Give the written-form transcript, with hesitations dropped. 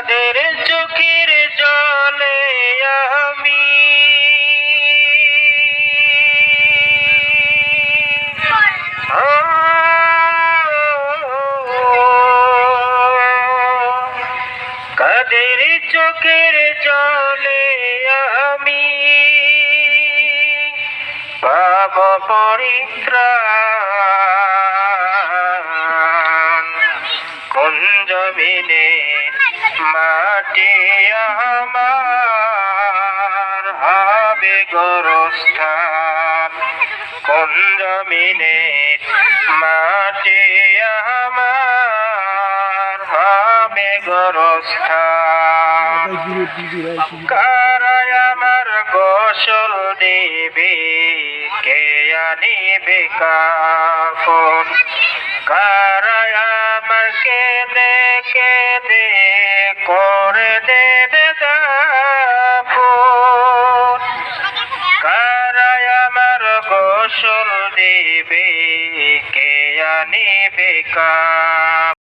কাদের চোখের জলে আমি কাদের চোখের জলে আমি পাব পরিত্রাণ কোন জমিনে মাটি আমার হবে গোরস্থান কোন জমিনে মাটি আমার হবে গোরস্থান কারাই আমার গোসল দিবে কে আনিবে কাফন কারাই আমার কেঁদে কেঁদে করে দেবে দাফন কারাই আমার গোসল দিবে কে আনিবে কাফন।